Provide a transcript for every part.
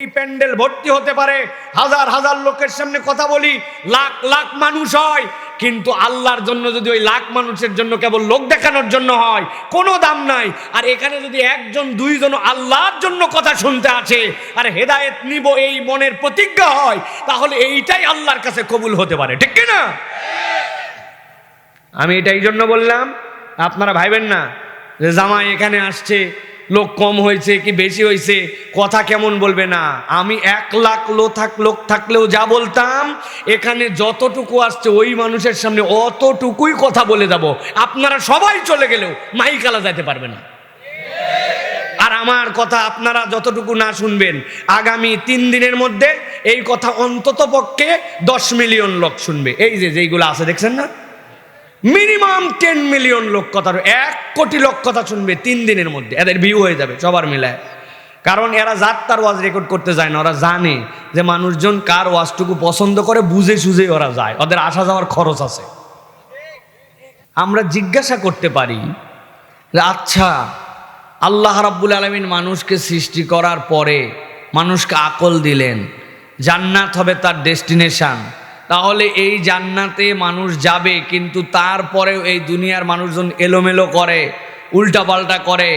এই প্যান্ডেল ভর্তি হতে পারে, হাজার হাজার লোকের সামনে কথা বলি, লাখ লাখ মানুষ হয়, কিন্তু আল্লাহর জন্য যদি ওই লাখ মানুষের জন্য কেবল লোক দেখানোর জন্য হয়, কোনো দাম নাই। আর এখানে যদি একজন দুইজন আল্লাহর জন্য কথা শুনতে আছে আর হেদায়েত নিব এই মনের প্রতিজ্ঞা হয়, তাহলে এইটাই আল্লাহর কাছে কবুল হতে পারে, ঠিক কি না? আমি এটা এই জন্য বললাম, আপনারা ভাইবেন না যে জামাই এখানে আসছে, লোক কম হয়েছে কি বেশি হয়েছে, কথা কেমন বলবে না। আমি 1 লাখ লোক থাকলেও যা বলতাম, এখানে যতটুকু আসছে ওই মানুষের সামনে অতটুকুই কথা বলে যাব। আপনারা সবাই চলে গেলেও মাইকালা যেতে পারবে না। আর আমার কথা আপনারা যতটুকু না শুনবেন, আগামী 3 দিনের মধ্যে এই কথা অন্তত পক্ষে 10 মিলিয়ন লোক শুনবে। এই যেইগুলো আছে দেখছেন না, মিনিমাম 10 মিলিয়ন লোক কথা, 1 কোটি লোক কথা শুনবে 3 দিনের মধ্যে। এদের ভিউ হয়ে যাবে সবার মিলায়। কারণ এরা যাত্রার ওয়াজ রেকর্ড করতে যায় না, ওরা জানে যে মানুষজন কার ওয়াজটুকু পছন্দ করে, বুঝে সুঝে ওরা যায়, ওদের আসা যাওয়ার খরচ আছে। আমরা জিজ্ঞাসা করতে পারি যে আচ্ছা, আল্লাহ রাব্বুল আলামিন মানুষকে সৃষ্টি করার পরে মানুষকে আকল দিলেন, জান্নাত হবে তার ডেস্টিনেশন, তাহলে এই জান্নাতে মানুষ যাবে, কিন্তু তারপরেও এই দুনিয়ার মানুষজন এলোমেলো করে, উল্টাপাল্টা করে,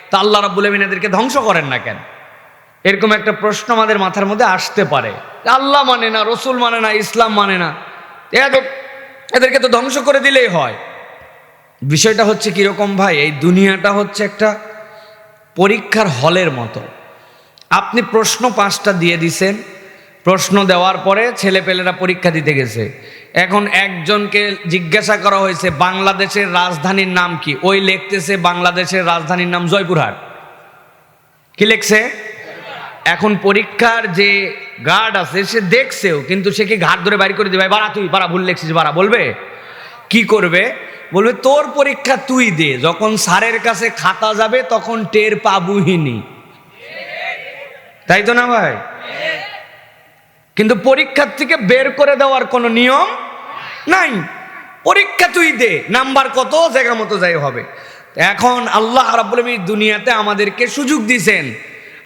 তা আল্লাহ রাব্বুল আলামিন এদেরকে ধ্বংস করেন না কেন? এরকম একটা প্রশ্ন আমাদের মাথার মধ্যে আসতে পারে। আল্লাহ মানে না, রসুল মানে না, ইসলাম মানে না, এদেরকে তো ধ্বংস করে দিলেই হয়। বিষয়টা হচ্ছে কিরকম ভাই, এই দুনিয়াটা হচ্ছে একটা পরীক্ষার হলের মতো। আপনি প্রশ্ন 5টা দিয়ে দিছেন, প্রশ্ন দেওয়ার পরে ছেলেপেলেরা পরীক্ষা দিতে গেছে। এখন একজনকে জিজ্ঞাসা করা হয়েছে বাংলাদেশের রাজধানীর নাম কি, ওই লিখতেছে বাংলাদেশের রাজধানীর নাম জয়পুরহাট। কি লিখছে? এখন পরীক্ষার যে গার্ড আছে সে দেখছেও, কিন্তু সে কি ঘাট ধরে বাইর করে দিবে, বাড়া তুই বাড়া ভুল লিখছিস বাড়া, বলবে? কি করবে? বলবে তোর পরীক্ষা তুই দে, যখন স্যারের কাছে খাতা যাবে তখন টের পাবুহিনি। তাই তো না ভাই? কিন্তু পরীক্ষার থেকে বের করে দেওয়ার কোনো নিয়ম নাই। পরীক্ষা তুই দে, নাম্বার কত জায়গা মতো যাই হবে। এখন আল্লাহ রাব্বুল আলামিন দুনিয়াতে আমাদেরকে সুযোগ দিছেন,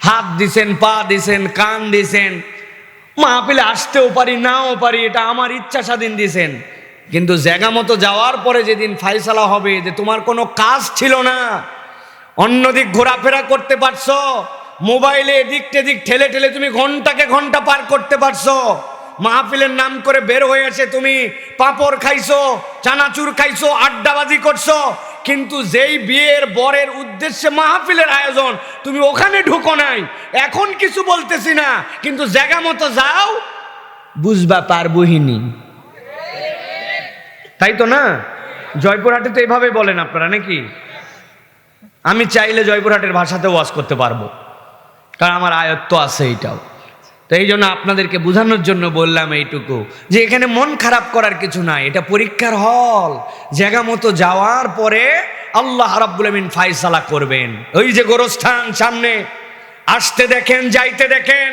হাত দিছেন, পা দিছেন, কান দিছেন, মাহফিলে আসতেও পারি নাও পারি, এটা আমার ইচ্ছা স্বাধীন দিছেন। কিন্তু জায়গা মতো যাওয়ার পরে যেদিন ফায়সালা হবে যে তোমার কোনো কাজ ছিল না, অন্যদিক ঘোরাফেরা করতে পারছো, মোবাইলে এদিক টেদিক ঠেলে ঠেলে তুমি ঘন্টাকে ঘন্টা পার করতে পারছো, মাহফিলের নাম করে বের হয়ে এসে তুমি পাঁপড় খাইছো, চানাচুর খাইছো, আড্ডাবাজি করছো, কিন্তু যেই বিয়ের বরের উদ্দেশ্যে মাহফিলের আয়োজন, তুমি ওখানে ঢুকো নাই। এখন কিছু বলতেছি না, কিন্তু জায়গা মতো যাও, বুঝবা পারবহিনী। তাই তো না? জয়পুরহাটে তো এইভাবে বলেন আপনারা নাকি? আমি চাইলে জয়পুরহাটের ভাষাতে ওয়াজ করতে পারবো, কারণ আমার আয়ত্ত আছে এইটাও। তো এই জন্য আপনাদেরকে বোঝানোর জন্য বললাম এইটুকু, যে এখানে মন খারাপ করার কিছু নাই, এটা পরীক্ষার হল। জায়গা মতো যাওয়ার পরে আল্লাহ রাব্বুল আলামিন ফায়সালা করবেন। ওই যে গোরস্থান সামনে, আসতে দেখেন যাইতে দেখেন।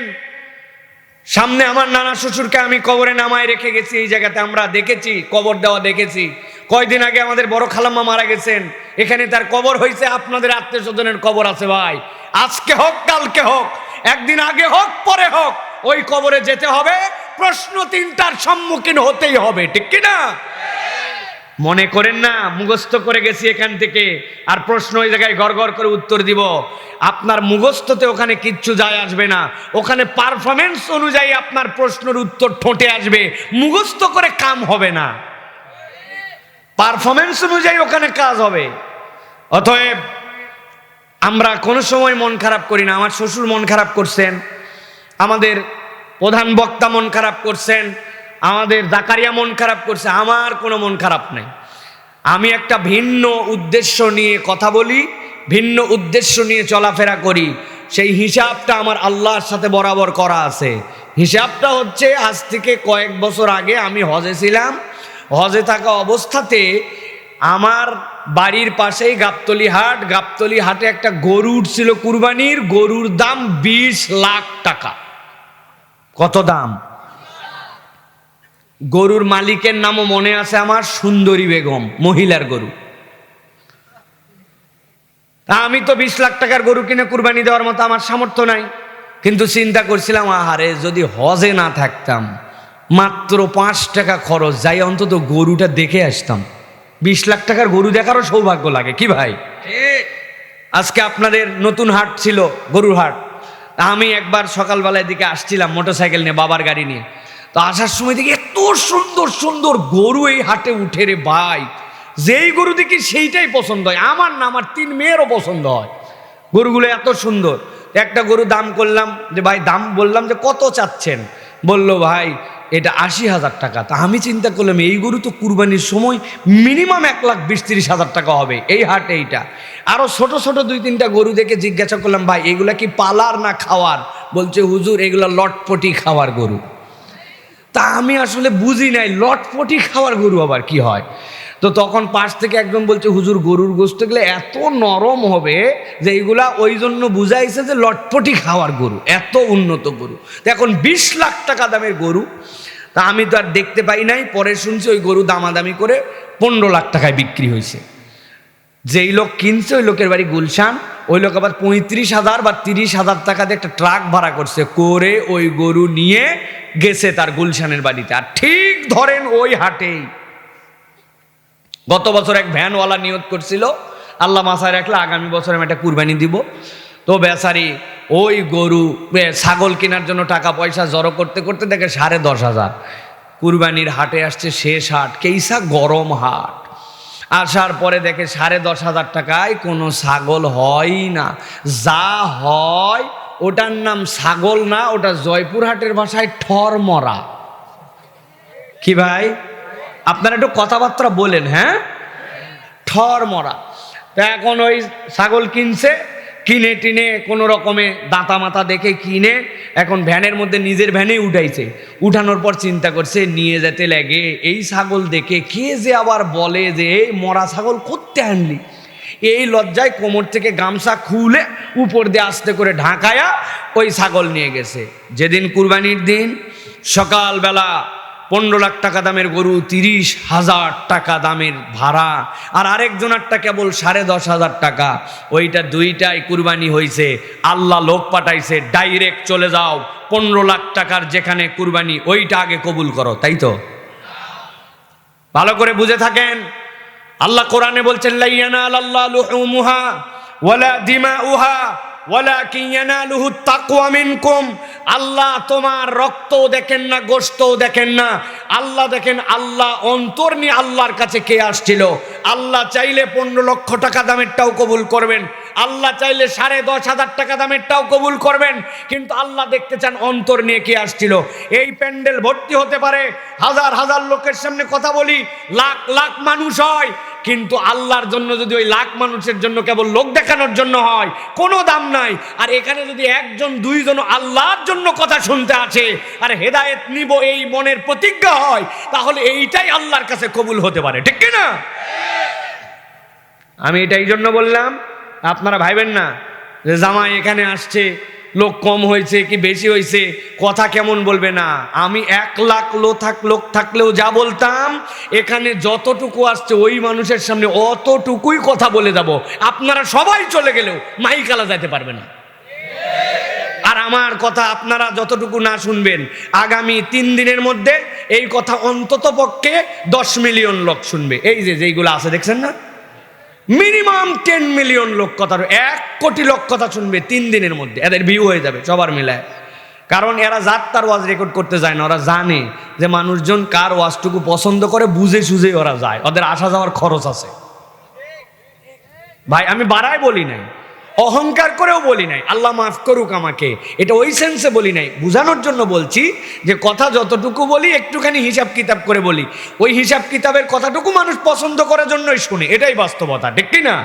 সামনে আমার নানা শ্বশুরকে আমি কবরে নামায় রেখে গেছি, এই জায়গাতে আমরা দেখেছি, কবর দেওয়া দেখেছি। কয়দিন আগে আমাদের বড় খালাম্মা মারা গেছেন, এখানে তার কবর হয়েছে। আপনাদের আত্মীয় স্বজনের কবর আছে ভাই, আজকে হোক কালকে হোক, একদিন আগে হোক পরে হোক, ওই কবরে যেতে হবে, প্রশ্ন 3টার সম্মুখীন হতেই হবে, ঠিক কিনা? মনে করেন না মুখস্থ করে গেছি এখান থেকে, আর প্রশ্ন ওই জায়গায় গড় গড় করে উত্তর দিব। আপনার মুখস্থতে ওখানে কিচ্ছু যায় আসবে না, ওখানে পারফরমেন্স অনুযায়ী আপনার প্রশ্নের উত্তর ঠোঁটে আসবে, মুখস্থ করে কাম হবে না, পারফরমেন্স অনুযায়ী ওখানে কাজ হবে। অতএব আমরা কোনো সময় মন খারাপ করি না। আমার শ্বশুর মন খারাপ করছেন, আমাদের প্রধান বক্তা মন খারাপ করছেন, আমাদের জাকারিয়া মন খারাপ করছে, আমার কোনো মন খারাপ নেই। আমি একটা ভিন্ন উদ্দেশ্য নিয়ে কথা বলি, ভিন্ন উদ্দেশ্য নিয়ে চলাফেরা করি। সেই হিসাবটা আমার আল্লাহর সাথে বরাবর করা আছে। হিসাবটা হচ্ছে, আজ থেকে কয়েক বছর আগে আমি হজে ছিলাম। হজে থাকা অবস্থাতে আমার বাড়ির পাশেই গাবতলী হাট, গাবতলী হাটে একটা গরু উঠছিল কুরবানির, গরুর দাম 20 লাখ টাকা। কত দাম? গরুর মালিকের নামও মনে আছে আমার, সুন্দরী বেগম, মহিলার গরু। আমি তো 20 লাখ টাকার গরু কিনে কুরবানি দেওয়ার মতো আমার সামর্থ্য নাই। কিন্তু চিন্তা করছিলাম, আহারে যদি হজে না থাকতাম, মাত্র 5 টাকা খরচ, যাই অন্তত গরুটা দেখে আসতাম। 20 লাখ টাকার গরু দেখারও সৌভাগ্য লাগে কি ভাই? আজকে আপনাদের নতুন হাট ছিল, গরুর হাট। আমি একবার সকালবেলার দিকে আসছিলাম মোটরসাইকেল নিয়ে, বাবার গাড়ি নিয়ে। তো আসার সময় দেখি এত সুন্দর সুন্দর গরু এই হাটে উঠে রে ভাই, যেই গরু দেখি সেইটাই পছন্দ হয়। আমার না, আমার 3 মেয়েরও পছন্দ হয়। গরুগুলো এত সুন্দর। একটা গরু দাম করলাম, যে ভাই দাম বললাম যে কত চাচ্ছেন, বলল ভাই এটা 80,000 টাকা। তা আমি চিন্তা করলাম এই গরু তো কুরবানির সময় মিনিমাম 1,20,000-30,000 টাকা হবে এই হাটে। এইটা আরো ছোট ছোট 2-3টা গরু দেখে জিজ্ঞাসা করলাম, ভাই এগুলা কি পালার না খাওয়ার? বলছে হুজুর এগুলা লটপটি খাওয়ার গরু। তা আমি আসলে বুঝি নাই লটপটি খাওয়ার গরু আবার কি হয়। তো তখন পাশ থেকে একজন বলছে, হুজুর গরুর গোশত গুলো এত নরম হবে যে এইগুলা ওই জন্য বুঝাইছে যে লটপটি খাওয়ার গরু, এত উন্নত গরু। তো এখন 20 লাখ টাকা দামের গরু। তা আমি তো আর দেখতে পাই নাই, পরে শুনছি ওই গরু দামাদামি করে 15 লাখ টাকায় বিক্রি হয়েছে। যেই লোক কিনছে ওই লোকের বাড়ি গুলশান, ওই লোক আবার 35,000 বা 30,000 টাকা দিয়ে একটা ট্রাক ভাড়া করছে, করে ওই গরু নিয়ে গেছে তার গুলশানের বাড়িতে। আর ঠিক ধরেন ওই হাটেই গত বছর এক ভ্যানওয়ালা নিয়ত করছিল, আল্লাহ মাসায় রাখলে আগামী বছর আমি একটা কুরবানি দিব। তো বেচারি ওই গরু ছাগল কেনার জন্য টাকা পয়সা জড়ো করতে করতে দেখে 10,500। কুরবানির হাটে আসছে শেষ হাট, কেইসা গরম হাট। আসার পরে দেখে 10,500 টাকায় কোনো ছাগল হয় না। যা হয় ওটার নাম ছাগল না, ওটা জয়পুরহাটের ভাষায় ঠর মরা। কি ভাই আপনারা একটু কথাবার্তা বলেন? হ্যাঁ, ঠর মরা। তা এখন ওই ছাগল কিনছে, কিনে টিনে কোনো রকমে দাঁতা মাথা দেখে কিনে এখন ভ্যানের মধ্যে নিজের ভ্যানেই উঠাইছে। উঠানোর পর চিন্তা করছে নিয়ে যেতে লাগে, এই ছাগল দেখে কে যে আবার বলে যে এই মরা ছাগল করতে আনলি। এই লজ্জায় কোমর থেকে গামছা খুলে উপর দিয়ে আস্তে করে ঢাকায়া ওই ছাগল নিয়ে গেছে। যেদিন কুরবানির দিন সকালবেলা 15 লাখ টাকা দামের গরু, 30,000 টাকা দামের ভাড়া, আর আরেকজনেরটা কেবল 10,500 টাকা। ওইটা দুইটাই কুরবানি হয়েছে। আল্লাহ লোক পাঠাইছে, ডাইরেক্ট চলে যাও 15 লাখ টাকার যেখানে কুরবানি ওইটা আগে কবুল করো। তাই তো? ভালো করে বুঝে থাকেন। আল্লাহ কোরআনে বলছেন, লা ইয়ানালাল্লাহু লুহুমুহা ওয়ালা দিমাউহা ওয়ালাকিন ইয়ানালুহুত তাকওয়া মিনকুম। আল্লাহ তোমার রক্তও দেখেন না, গোশতও দেখেন না। আল্লাহ দেখেন, আল্লাহ অন্তর নিয়ে আল্লাহর কাছে কে আসছিল। আল্লাহ চাইলে 15 লক্ষ টাকা দামেরটাও কবুল করবেন, আল্লাহ চাইলে 10,500 টাকা দামেরটাও কবুল করবেন। কিন্তু আল্লাহ দেখতে চান অন্তর নিয়ে কে আসছিল। এই প্যান্ডেল ভর্তি হতে পারে, হাজার হাজার লোকের সামনে কথা বলি, লাখ লাখ মানুষ হয়, কিন্তু আল্লাহর জন্য যদি ওই লাখ মানুষের জন্য কেবল লোক দেখানোর জন্য হয়, কোনো দাম নাই। আর এখানে যদি 1জন 2জন আল্লাহর জন্য কথা শুনতে আছে আর হেদায়েত নিব এই মনের প্রতিজ্ঞা হয়, তাহলে এইটাই আল্লাহর কাছে কবুল হতে পারে। ঠিক কি না? আমি এটা এই জন্য বললাম, আপনারা ভাইবেন না যে জামাই এখানে আসছে, লোক কম হয়েছে কি বেশি হয়েছে, কথা কেমন বলবে না। আমি 1 লাখ লোক থাকলেও যা বলতাম, এখানে যতটুকু আসছে ওই মানুষের সামনে অতটুকুই কথা বলে যাব। আপনারা সবাই চলে গেলেও মাইকালা যাইতে পারবে না। আর আমার কথা আপনারা যতটুকু না শুনবেন, আগামী 3 দিনের মধ্যে এই কথা অন্তত পক্ষে 10 মিলিয়ন লোক শুনবে। এই যে যেইগুলো আছে দেখছেন না, মিনিমাম 10 মিলিয়ন লোক কথা, 1 কোটি লোক কথা শুনবে 3 দিনের মধ্যে। এদের ভিউ হয়ে যাবে সবার মিলায়। কারণ এরা তার ওয়াজ রেকর্ড করতে যায় না, ওরা জানে যে মানুষজন কার ওয়াজটুকু পছন্দ করে, বুঝে সুঝে ওরা যায়, ওদের আসা যাওয়ার খরচ আছে। ভাই আমি বাড়ায় বলি নাই, অহংকার করেও বলি নাই, আল্লাহ মাফ করুক আমাকে, এটা ওই সেন্সে বলি নাই, বুঝানোর জন্য বলছি যে কথা যতটুকু বলি একটুখানি হিসাব কিতাব করে বলি। ওই হিসাব কিতাবের কথাটুকু মানুষ পছন্দ করার জন্যই শুনে, এটাই বাস্তবতা। ঠিক কি না?